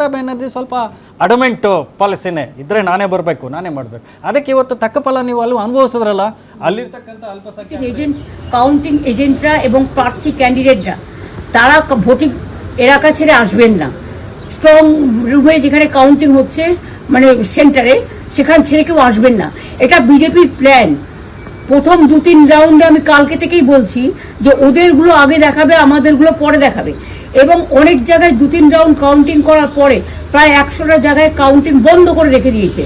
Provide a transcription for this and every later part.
ಮಮತಾ ಬ್ಯಾನರ್ಜಿ ಸ್ವಲ್ಪ ಅಡಮೆಂಟ್ ಪಾಲಿಸಿನೇ ಇದ್ರೆ ನಾನೇ ಬರಬೇಕು, ನಾನೇ ಮಾಡಬೇಕು. ಅದಕ್ಕೆ ಇವತ್ತು ತಕ್ಕ ಫಲ ನೀವು ಅಲ್ಲಿ ಅನುಭವಿಸಿದ್ರಲ್ಲ, ಅಲ್ಲಿರ್ತಕ್ಕಂಥ এজেন্ট কাউন্টিং এজেন্টরা এবং প্রার্থী ক্যান্ডিডেটরা তারা ভোটিং এলাকা ছেড়ে আসবেন না। স্ট্রং রুমে যেখানে কাউন্টিং হচ্ছে মানে সেন্টারে, সেখান ছেড়ে কেউ আসবেন না। এটা বিজেপির প্ল্যান। প্রথম 2-3 রাউন্ডে আমি কালকে থেকেই বলছি যে ওদেরগুলো আগে দেখাবে, আমাদেরগুলো পরে দেখাবে। এবং অনেক জায়গায় 2-3 রাউন্ড কাউন্টিং করার পরে প্রায় 100টা জায়গায় কাউন্টিং বন্ধ করে রেখে দিয়েছে।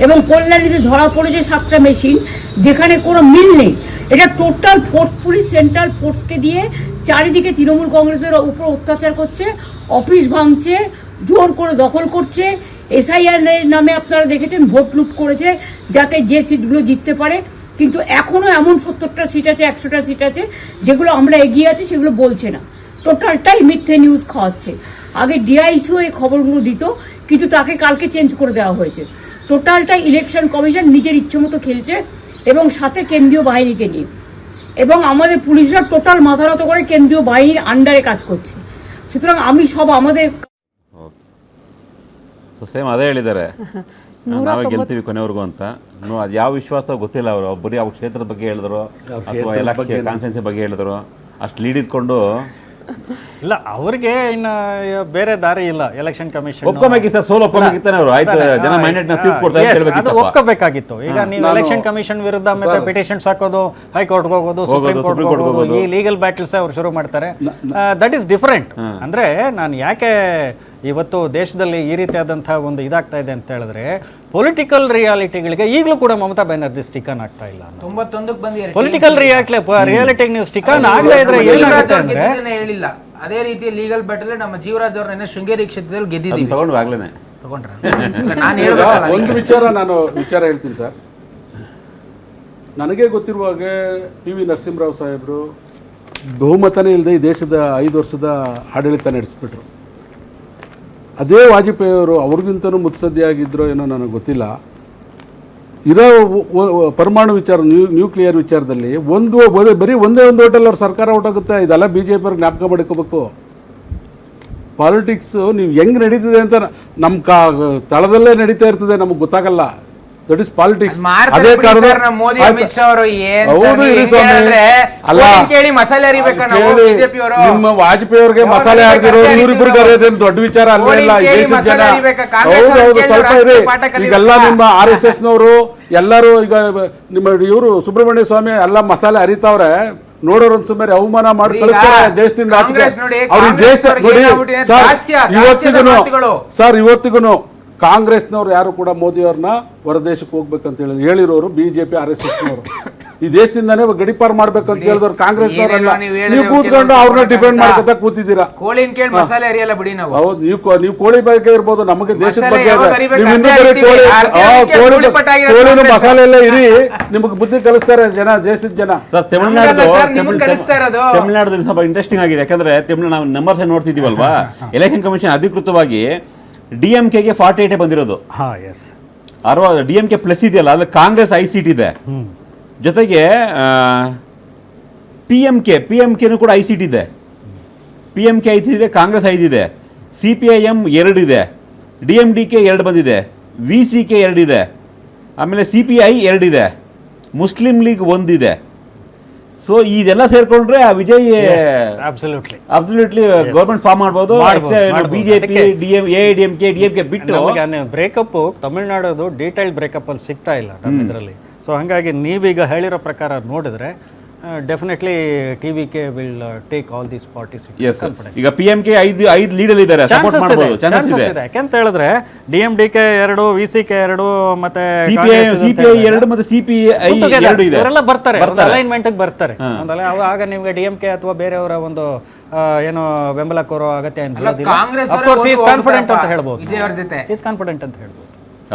এবং কল্যাণীতে ধরা পড়েছে 7টা মেশিন যেখানে কোনো মিল নেই। এটা টোটাল ফোর্স, পুলিশ সেন্ট্রাল ফোর্সকে দিয়ে চারিদিকে তৃণমূল কংগ্রেসের উপর অত্যাচার করছে, অফিস ভাঙছে, জোর করে দখল করছে। এসআইআর নামে আপনারা দেখেছেন ভোট লুট করেছে যাতে যে সিটগুলো জিততে পারে। কিন্তু এখনো এমন 70টা সিট আছে, 100টা সিট আছে যেগুলো আমরা এগিয়ে আছি, সেগুলো বলছে না। টোটালটাই মিথ্যে নিউজ খাওয়াচ্ছে। আগে ডিআইসিও এই খবরগুলো দিত, কিন্তু তাকে কালকে চেঞ্জ করে দেওয়া হয়েছে। টোটালটাই ইলেকশন কমিশন নিজের ইচ্ছে মতো খেলছে এবং সাথে কেন্দ্রীয় বাহিনীকে নিয়ে। এবং আমাদের পুলিশরা টোটাল মাথা নত করে কেন্দ্রীয় বাহিনীর আন্ডারে কাজ করছে। সুতরাং আমি সব আমাদের ಸೇಮ್ ಅದೇ ಹೇಳಿದ್ದಾರೆ, ನಾವೇ ಗೆಲ್ತೀವಿ ಕೊನೆವರೆಗೂ ಅಂತ. ಅದು ಯಾವ ವಿಶ್ವಾಸ ಗೊತ್ತಿಲ್ಲ. ಅವರು ಬರೀ ಅವ್ರ ಕ್ಷೇತ್ರದ ಬಗ್ಗೆ ಹೇಳಿದ್ರು ಅಥವಾ ಎಲೆಕ್ಷನ್ ಕಾನ್ಸ್ಟಿಟ್ಯೂನ್ಸಿ ಬಗ್ಗೆ ಹೇಳಿದ್ರು, ಅಷ್ಟು ಲೀಡ್ ಇದ್ಕೊಂಡು ಇಲ್ಲ, ಅವ್ರಿಗೆ ಇನ್ನ ಬೇರೆ ದಾರಿ ಇಲ್ಲ. ಎಲೆಕ್ಷನ್ ಕಮಿಷನ್ ಒಪ್ಕೋಬೇಕಿತ್ತ, ಸೋಲ್ ಒಪ್ಕೋಬೇಕಿತ್ತಾನೆ ಅವರು. ಆಯ್ತು, ಜನ ಮೈಂಡೆಡ್ ನ ತೀರ್ಪು ಕೊಡ್ತಾರೆ ಅಂತ ಹೇಳ್ಬೇಕಿತ್ತು, ಒಪ್ಕೋಬೇಕಾಗಿತ್ತು. ಈಗ ನೀವು ಎಲೆಕ್ಷನ್ ಕಮಿಷನ್ ವಿರುದ್ಧ ಮತ್ತೆ ಪಿಟಿಷನ್ಸ್ ಹಾಕೋದು, ಹೈಕೋರ್ಟ್ ಹೋಗೋದು, ಸುಪ್ರೀಂ ಕೋರ್ಟ್ ಹೋಗೋದು, ಈ ಲೀಗಲ್ ಬ್ಯಾಟಲ್ಸ್ ಅವ್ರು ಶುರು ಮಾಡ್ತಾರೆ. That is different. ಅಂದ್ರೆ ನಾನು ಯಾಕೆ ಇವತ್ತು ದೇಶದಲ್ಲಿ ಈ ರೀತಿಯಾದಂತಹ ಒಂದು ಇದಾಗ್ತಾ ಇದೆ ಅಂತ ಹೇಳಿದ್ರೆ, ಪೊಲಿಟಿಕಲ್ ರಿಯಾಲಿಟಿಗಳಿಗೆ ಈಗಲೂ ಕೂಡ ಮಮತಾ ಬ್ಯಾನರ್ಜಿ ಸ್ಟಿಕ್ ಆನ್ ಆಗ್ತಾ ಇಲ್ಲ. ಪೊಲಿಟಿಕಲ್ ರಿಯಾಲಿಟಿಗೆ ನೀವು ಸ್ಟಿಕ್ ಆನ್ ಆಗದೇ ಇದ್ರೆ ಏನಾಗುತ್ತೆ ಅಂದ್ರೆ, ಹೇಳಿಲ್ಲ ಅದೇ ರೀತಿ ಲೀಗಲ್ ಬ್ಯಾಟಲ್ ನಮ್ಮ ಜೀವರಾಜ್ ಅವ್ರನ್ನ ಶೃಂಗೇರಿ ಕ್ಷೇತ್ರದಲ್ಲಿ ಗೆದ್ದಿದ್ದೀವಿ. ತಗೊಂಡು ಆಗ್ಲೇನೆ ಒಂದು ವಿಚಾರ ಹೇಳ್ತೀನಿ ಸರ್. ನನಗೆ ಗೊತ್ತಿರುವ ಹಾಗೆ PV ನರಸಿಂಹರಾವ್ ಸಾಹೇಬರು ಬಹುಮತನೇ ಇಲ್ಲದೆ ಈ ದೇಶದ 5 ವರ್ಷದ ಆಡಳಿತ ನಡೆಸಿಬಿಟ್ರು. ಅದೇ ವಾಜಪೇಯಿ ಅವರು ಅವ್ರಿಗಿಂತನೂ ಮುತ್ಸದ್ದಿಯಾಗಿದ್ದರೋ ಏನೋ ನನಗೆ ಗೊತ್ತಿಲ್ಲ. ಇರೋ ಪರಮಾಣು ವಿಚಾರ, ನ್ಯೂಕ್ಲಿಯರ್ ವಿಚಾರದಲ್ಲಿ ಬರೀ ಒಂದೇ ಒಂದು ಹೋಟೆಲ್ ಅವ್ರ ಸರ್ಕಾರ ಹೊರಟೋಗುತ್ತೆ. ಇದೆಲ್ಲ BJP ಅವ್ರಿಗೆ ಜ್ಞಾಪಕ ಮಾಡ್ಕೋಬೇಕು. ಪಾಲಿಟಿಕ್ಸ್ ನೀವು ಹೆಂಗ್ ನಡೀತಿದೆ ಅಂತ ನಮ್ಮ ತಳದಲ್ಲೇ ನಡೀತಾ ಇರ್ತದೆ, ನಮಗೆ ಗೊತ್ತಾಗಲ್ಲ. That is politics. ಅದೇ ಕಾರಣ ಮೋದಿ ಅಮಿತ್ ಶಾ ಅವರು ನಿಮ್ಮ ವಾಜಪೇಯಿ ಅವ್ರಿಗೆ ಮಸಾಲೆ ಹಾಕಿರೋ ಇವರಿಬ್ಬರಿಗೆ ಅದೇನು ದೊಡ್ಡ ವಿಚಾರ ಅಲ್ವಲ್ಲ ಈ ದೇಶದ ಜನ. ಹೌದೌದು, ಸ್ವಲ್ಪ ಇದೆ. ಈಗೆಲ್ಲ ನಿಮ್ಮ RSS ನವರು ಎಲ್ಲರೂ, ಈಗ ನಿಮ್ಮ ಇವರು ಸುಬ್ರಹ್ಮಣ್ಯ ಸ್ವಾಮಿ ಎಲ್ಲ ಮಸಾಲೆ ಹರಿತಾವ್ರೆ. ನೋಡೋರು ಒಂದು ಸುಮಾರು ಅವಮಾನ ಮಾಡಿ ಕಳಿಸ್ತಾರೆ ದೇಶದಿಂದ ಆಚೆಗೆ. ಅವ್ರಿಗೆ ದೇಶ ನೋಡಿ ಸರ್, ಇವತ್ತಿಗೂ ಕಾಂಗ್ರೆಸ್ನವ್ರು ಯಾರು ಕೂಡ ಮೋದಿ ಅವ್ರನ್ನ ಹೊರದೇಶಕ್ಕೆ ಹೋಗ್ಬೇಕಂತ ಹೇಳಿರೋರು BJP RSS ನವರು. ಈ ದೇಶದಿಂದಾನೇ ಗಡಿಪಾರ್ ಮಾಡ್ಬೇಕಂತ ಹೇಳಿದವ್ರು ಕಾಂಗ್ರೆಸ್ನವರಲ್ಲ. ನೀವು ಕೂತ್ಕೊಂಡು ಅವ್ರನ್ನ ಡಿಪೆಂಡ್ ಮಾಡ್ಕೊತಾ ಕೂತಿದ್ದೀರಾ. ಹೌದು, ನೀವು ಕೋಳಿ ಬಗ್ಗೆ ಇರ್ಬೋದು, ನಮಗೆ ದೇಶದ ಬಗ್ಗೆ ಕೋಳಿನ ಮಸಾಲೆ ಎಲ್ಲ ಇರಿ, ನಿಮಗೆ ಬುದ್ಧಿ ಕಲಿಸ್ತಾರೆ ಜನ, ದೇಶದ ಜನ. ಸರ್, ತಮಿಳುನಾಡು ಸ್ವಲ್ಪ ಇಂಟ್ರೆಸ್ಟಿಂಗ್ ಆಗಿದೆ. ಯಾಕಂದ್ರೆ ನಾವು ನಂಬರ್ಸ್ ನೋಡ್ತಿದೀವಲ್ವಾ, ಎಲೆಕ್ಷನ್ ಕಮಿಷನ್ ಅಧಿಕೃತವಾಗಿ DMK 48 ಬಂದಿರೋದು. DMK ಪ್ಲಸ್ ಇದೆಯಲ್ಲ, ಅಲ್ಲಿ ಕಾಂಗ್ರೆಸ್ 5 ಸೀಟ್ ಇದೆ. ಜೊತೆಗೆ PMKನೂ ಕೂಡ 5 ಸೀಟ್ ಇದೆ. PMK 5 ಸೀಟ್ ಇದೆ, ಕಾಂಗ್ರೆಸ್ 5 ಇದೆ, CPIM 2 ಇದೆ, DMDK 2 ಬಂದಿದೆ, VCK 2 ಇದೆ, ಆಮೇಲೆ CPI 2 ಇದೆ, ಮುಸ್ಲಿಂ ಲೀಗ್ 1 ಇದೆ. ಸೊ ಇದೆಲ್ಲ ಸೇರ್ಕೊಂಡ್ರೆ ಆ ವಿಜಯ್ ಅಬ್ಸಲ್ಯೂಟ್ಲಿ ಗವರ್ಮೆಂಟ್ ಫಾರ್ಮ್ ಮಾಡಬಹುದು. BJP, AIDMK, DMK ಬಿಟ್ಟು ಬ್ರೇಕಪ್ ತಮಿಳುನಾಡು ಡೀಟೇಲ್ ಬ್ರೇಕಪ್ ಅಲ್ಲಿ ಸಿಗ್ತಾ ಇಲ್ಲ ನಮ್ಮ ಇದರಲ್ಲಿ. ಸೊ ಹಾಗಾಗಿ ನೀವೀಗ ಹೇಳಿರೋ ಪ್ರಕಾರ ನೋಡಿದ್ರೆ definitely TVK will take all these parties. ಈಗ PMK 5 ಲೀಡ್ ಅಲ್ಲಿ ಇದ್ದಾರೆ, ಸಪೋರ್ಟ್ ಮಾಡಬಹುದು, ಚಾನ್ಸಸ್ ಇದೆ. ಯಾಕಂತ ಹೇಳಿದ್ರೆ DMDK 2, VCK 2 ಮತ್ತೆ CPI 2 ಮತ್ತೆ CPI 2 ಇದೆ. ಇವರೆಲ್ಲ ಬರ್ತಾರೆ, ಅಲೈನ್ಮೆಂಟ್ ಗೆ ಬರ್ತಾರೆ. ಆಗ ನಿಮ್ಗೆ DMK ಅಥವಾ ಬೇರೆಯವರ ಒಂದು ಏನೋ ಬೆಂಬಲ ಕೋರೋ ಅಗತ್ಯ ಕಾನ್ಫಿಡೆಂಟ್ ಅಂತ ಹೇಳ್ಬೋದು.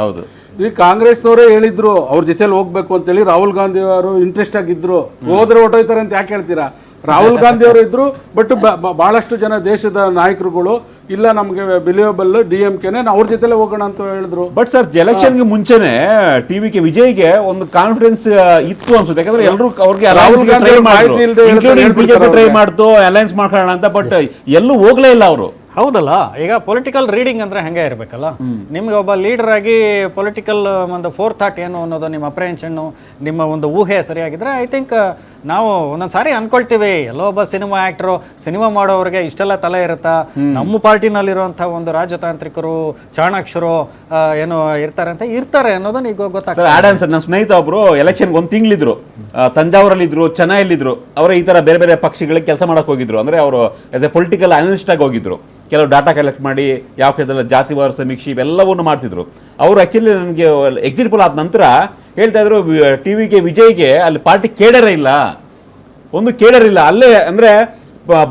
ಹೌದು, ಈ ಕಾಂಗ್ರೆಸ್ನವರೇ ಹೇಳಿದ್ರು ಅವ್ರ ಜೊತೆಲಿ ಹೋಗ್ಬೇಕು ಅಂತೇಳಿ. ರಾಹುಲ್ ಗಾಂಧಿ ಅವರು ಇಂಟ್ರೆಸ್ಟ್ ಆಗಿದ್ರು, ಹೋದ್ರೆ ಹೊಟ್ಟೋಯ್ತಾರೆ ಅಂತ ಯಾಕೆ ಹೇಳ್ತೀರಾ? ರಾಹುಲ್ ಗಾಂಧಿ ಅವರು ಇದ್ರು, ಬಟ್ ಬಹಳಷ್ಟು ಜನ ದೇಶದ ನಾಯಕರುಗಳು ಇಲ್ಲ ನಮ್ಗೆ ಬಿಲಿಯಬಲ್ DMKನೇ, ಅವ್ರ ಜೊತೆಲೆ ಹೋಗೋಣ ಅಂತ ಹೇಳಿದ್ರು. ಬಟ್ ಸರ್, ಎಲೆಕ್ಷನ್ಗೆ ಮುಂಚೆನೆ TVK ವಿಜಯ್ಗೆ ಒಂದು ಕಾನ್ಫಿಡೆನ್ಸ್ ಇತ್ತು ಅನ್ಸುತ್ತೆ. ಯಾಕಂದ್ರೆ ಎಲ್ಲರೂ ಅವ್ರಿಗೆ ರಾಹುಲ್ ಗಾಂಧಿ ಟ್ರೈ ಮಾಡ್ತು, ಅಲೈನ್ಸ್ ಮಾಡ್ಕೊಳ್ಳೋಣ ಅಂತ, ಬಟ್ ಎಲ್ಲೂ ಹೋಗ್ಲೇ ಇಲ್ಲ ಅವರು. ಹೌದಲ್ಲ, ಈಗ ಪೊಲಿಟಿಕಲ್ ರೀಡಿಂಗ್ ಅಂದ್ರೆ ಹಂಗೆ ಇರಬೇಕಲ್ಲ. ನಿಮ್ಗೆ ಒಬ್ಬ ಲೀಡರ್ ಆಗಿ ಪೊಲಿಟಿಕಲ್ ಒಂದು ಫೋರ್ ಥಾಟ್ ಏನು ಅನ್ನೋದು ನಿಮ್ಮ ಅಪ್ರೆಹೆನ್ಷನ್ನು, ನಿಮ್ಮ ಒಂದು ಊಹೆ ಸರಿಯಾಗಿದ್ರೆ ಐ ಥಿಂಕ್ ನಾವು ಒಂದೊಂದು ಸಾರಿ ಅನ್ಕೊಳ್ತೀವಿ ಎಲ್ಲೋ ಒಬ್ಬ ಸಿನಿಮಾ ಆಕ್ಟರು, ಸಿನಿಮಾ ಮಾಡೋರಿಗೆ ಇಷ್ಟೆಲ್ಲ ತಲೆ ಇರುತ್ತಾ, ನಮ್ಮ ಪಾರ್ಟಿನಲ್ಲಿರುವಂಥ ಒಂದು ರಾಜತಾಂತ್ರಿಕರು ಚಾಣಾಕ್ಷರು ಏನು ಇರ್ತಾರೆ ಅನ್ನೋದನ್ನ ಈಗ ಗೊತ್ತಾಗ್ತದೆ. ಆಡನ್ಸ್ ನನ್ನ ಸ್ನೇಹಿತ ಒಬ್ರು ಎಲೆಕ್ಷನ್ ಒಂದು ತಿಂಗಳಿದ್ರು, ತಂಜಾವೂರಲ್ಲಿದ್ರು, ಚೆನ್ನೈಲಿದ್ರು. ಅವರೇ ಈ ತರ ಬೇರೆ ಬೇರೆ ಪಕ್ಷಗಳಿಗೆ ಕೆಲಸ ಮಾಡಕ್ ಹೋಗಿದ್ರು. ಅಂದ್ರೆ ಅವರು ಆಸ್ ಎ ಪೊಲಿಟಿಕಲ್ ಅನಲಿಸ್ಟ್ ಆಗಿ ಹೋಗಿದ್ರು. ಕೆಲವು ಡಾಟಾ ಕಲೆಕ್ಟ್ ಮಾಡಿ ಯಾವ ಕ್ಷೇತ್ರದಲ್ಲಿ ಜಾತಿವಾರ ಸಮೀಕ್ಷೆ ಇವೆಲ್ಲವನ್ನು ಮಾಡ್ತಿದ್ರು. ಅವರು ಆಕ್ಚುಲಿ ನನಗೆ ಎಕ್ಸಿಟ್ ಪೋಲ್ ಆದ ನಂತರ ಹೇಳ್ತಾ ಇದ್ರು, ಟಿವಿಗೆ ವಿಜಯ್ಗೆ ಅಲ್ಲಿ ಪಾರ್ಟಿ ಕೇಡರೇ ಇಲ್ಲ, ಒಂದು ಕೇಡರಿಲ್ಲ ಅಲ್ಲೇ. ಅಂದ್ರೆ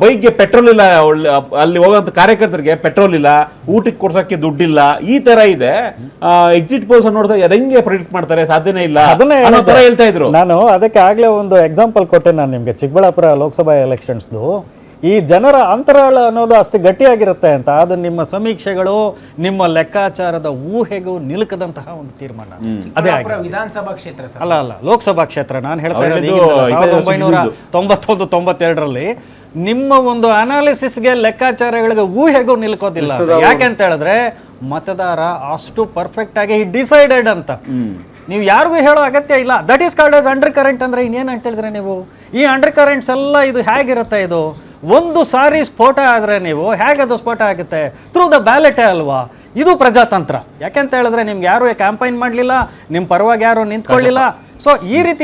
ಬೈಕ್ಗೆ ಪೆಟ್ರೋಲ್ ಇಲ್ಲ, ಅಲ್ಲಿ ಹೋಗೋಂಥ ಕಾರ್ಯಕರ್ತರಿಗೆ ಪೆಟ್ರೋಲ್ ಇಲ್ಲ, ಊಟಕ್ಕೆ ಕೊಡ್ಸೋಕ್ಕೆ ದುಡ್ಡಿಲ್ಲ, ಈ ತರ ಇದೆ. ಎಕ್ಸಿಟ್ ಪೋಲ್ಸ್ ನೋಡಿದ್ರೆ ಹೆಂಗೆ ಪ್ರಿಡಿಕ್ಟ್ ಮಾಡ್ತಾರೆ, ಸಾಧ್ಯನೇ ಇಲ್ಲ ಅನ್ನೋ ತರ ಹೇಳ್ತಾ ಇದ್ರು. ನಾನು ಅದಕ್ಕೆ ಆಗ್ಲೇ ಒಂದು ಎಕ್ಸಾಂಪಲ್ ಕೊಟ್ಟೆ ನಾನು ನಿಮ್ಗೆ, ಚಿಕ್ಕಬಳ್ಳಾಪುರ ಲೋಕಸಭಾ ಎಲೆಕ್ಷನ್ಸ್ದು. ಈ ಜನರ ಅಂತರಾಳ ಅನ್ನೋದು ಅಷ್ಟು ಗಟ್ಟಿಯಾಗಿರುತ್ತೆ ಅಂತ, ಅದು ನಿಮ್ಮ ಸಮೀಕ್ಷೆಗಳು, ನಿಮ್ಮ ಲೆಕ್ಕಾಚಾರದ ಊಹೆಗೂ ನಿಲುಕದಂತಹ ಒಂದು ತೀರ್ಮಾನ. ಅದೇ ವಿಧಾನಸಭಾ ಕ್ಷೇತ್ರ ಸರ್, ಅಲ್ಲ ಲೋಕಸಭಾ ಕ್ಷೇತ್ರ ನಾನು ಹೇಳ್ತಾ ಇರೋದು. 1992ರಲ್ಲಿ ನಿಮ್ಮ ಒಂದು ಅನಾಲಿಸಿಸ್ಗೆ, ಲೆಕ್ಕಾಚಾರಗಳಿಗೆ, ಊಹೆಗೂ ನಿಲ್ಕೋದಿಲ್ಲ. ಯಾಕೆಂತ ಹೇಳಿದ್ರೆ ಮತದಾರ ಅಷ್ಟು ಪರ್ಫೆಕ್ಟ್ ಆಗಿ ಡಿಸೈಡೆಡ್ ಅಂತ ನೀವು ಯಾರಿಗೂ ಹೇಳೋ ಅಗತ್ಯ ಇಲ್ಲ. That is called as under current. ಅಂದ್ರೆ ಇನ್ನೇನು ಅಂತ ಹೇಳಿದ್ರೆ ನೀವು ಈ ಅಂಡರ್ ಕರೆಂಟ್ಸ್ ಎಲ್ಲ ಇದು ಹೇಗಿರುತ್ತೆ, ಇದು ಒಂದು ಸಾರಿ ಸ್ಫೋಟ ಆದ್ರೆ ನೀವು ಹೇಗದು ಸ್ಫೋಟ ಆಗುತ್ತೆ, ಥ್ರೂ ದ ಬ್ಯಾಲೆಟೇ ಅಲ್ವಾ. ಇದು ಪ್ರಜಾತಂತ್ರ. ಯಾಕೆಂತ ಹೇಳಿದ್ರೆ ನಿಮ್ಗೆ ಯಾರು ಕ್ಯಾಂಪೈನ್ ಮಾಡ್ಲಿಲ್ಲ, ನಿಮ್ ಪರವಾಗಿ ಯಾರು ನಿಂತ್ಕೊಳ್ಳಿಲ್ಲ. ಸೊ ಈ ರೀತಿ